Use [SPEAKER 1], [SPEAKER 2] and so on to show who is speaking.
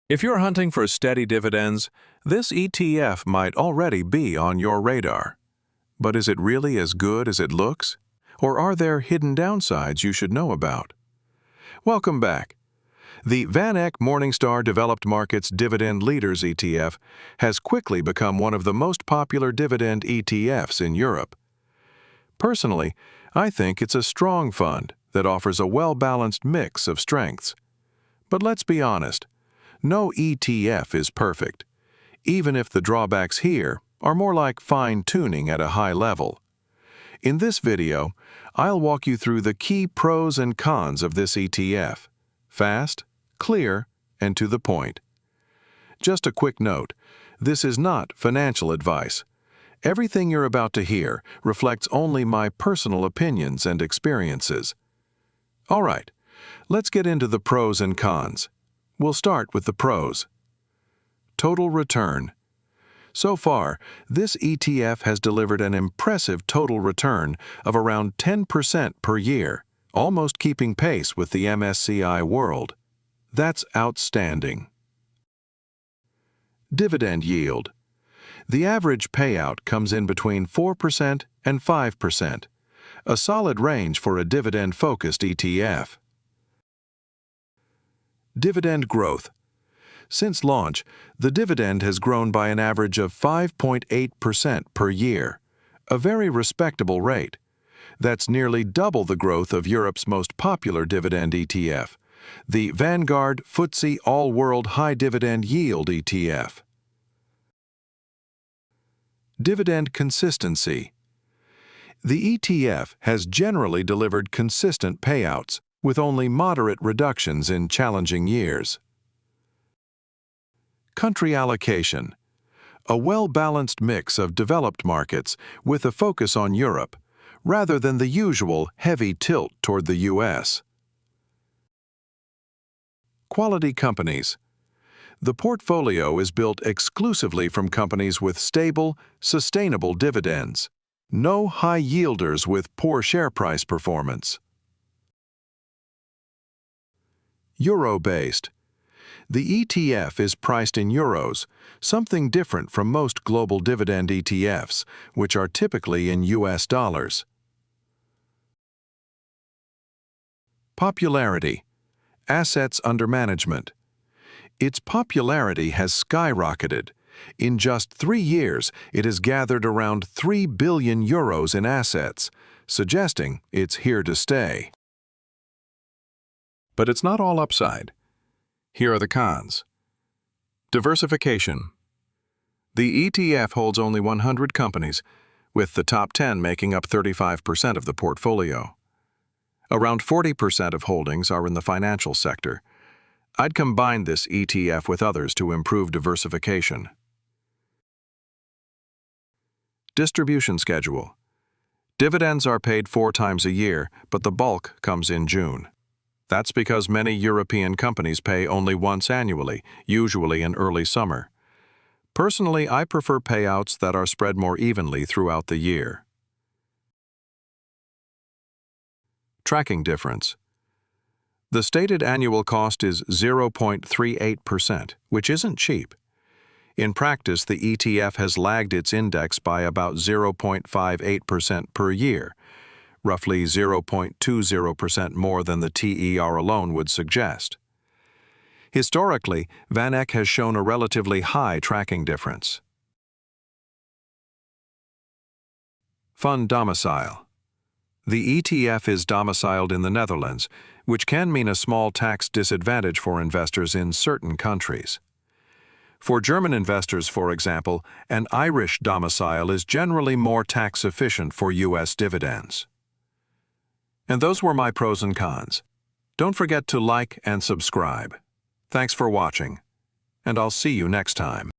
[SPEAKER 1] If you're hunting for steady dividends, this ETF might already be on your radar. But is it really as good as it looks? Or are there hidden downsides you should know about? Welcome back. The VanEck Morningstar Developed Markets Dividend Leaders ETF has quickly become one of the most popular dividend ETFs in Europe. Personally, I think it's a strong fund that offers a well-balanced mix of strengths. But let's be honest, no ETF is perfect, even if the drawbacks here are more like fine-tuning at a high level. In this video, I'll walk you through the key pros and cons of this ETF. Fast, clear, and to the point. Just a quick note, this is not financial advice. Everything you're about to hear reflects only my personal opinions and experiences. All right, let's get into the pros and cons. We'll start with the pros. Total return. So far, this ETF has delivered an impressive total return of around 10% per year, almost keeping pace with the MSCI World. That's outstanding. Dividend yield. The average payout comes in between 4% and 5%, a solid range for a dividend-focused ETF. Dividend growth. Since launch, the dividend has grown by an average of 5.8% per year, a very respectable rate. That's nearly double the growth of Europe's most popular dividend ETF, the Vanguard FTSE All-World High Dividend Yield ETF. Dividend consistency. The ETF has generally delivered consistent payouts, with only moderate reductions in challenging years. Country allocation. A well-balanced mix of developed markets with a focus on Europe, rather than the usual heavy tilt toward the US. Quality companies. The portfolio is built exclusively from companies with stable, sustainable dividends. No high yielders with poor share price performance. Euro-based. The ETF is priced in euros, something different from most global dividend ETFs, which are typically in US dollars. Popularity. Assets under management. Its popularity has skyrocketed. In just 3 years, it has gathered around 3 billion euros in assets, suggesting it's here to stay. But it's not all upside. Here are the cons. Diversification. The ETF holds only 100 companies, with the top 10 making up 35% of the portfolio. Around 40% of holdings are in the financial sector. I'd combine this ETF with others to improve diversification. Distribution schedule. Dividends are paid 4 times a year, but the bulk comes in June. That's because many European companies pay only once annually, usually in early summer. Personally, I prefer payouts that are spread more evenly throughout the year. Tracking difference. The stated annual cost is 0.38%, which isn't cheap. In practice, the ETF has lagged its index by about 0.58% per year, roughly 0.20% more than the TER alone would suggest. Historically, VanEck has shown a relatively high tracking difference. Fund domicile. The ETF is domiciled in the Netherlands, which can mean a small tax disadvantage for investors in certain countries. For German investors, for example, an Irish domicile is generally more tax efficient for US dividends. And those were my pros and cons. Don't forget to like and subscribe. Thanks for watching, and I'll see you next time.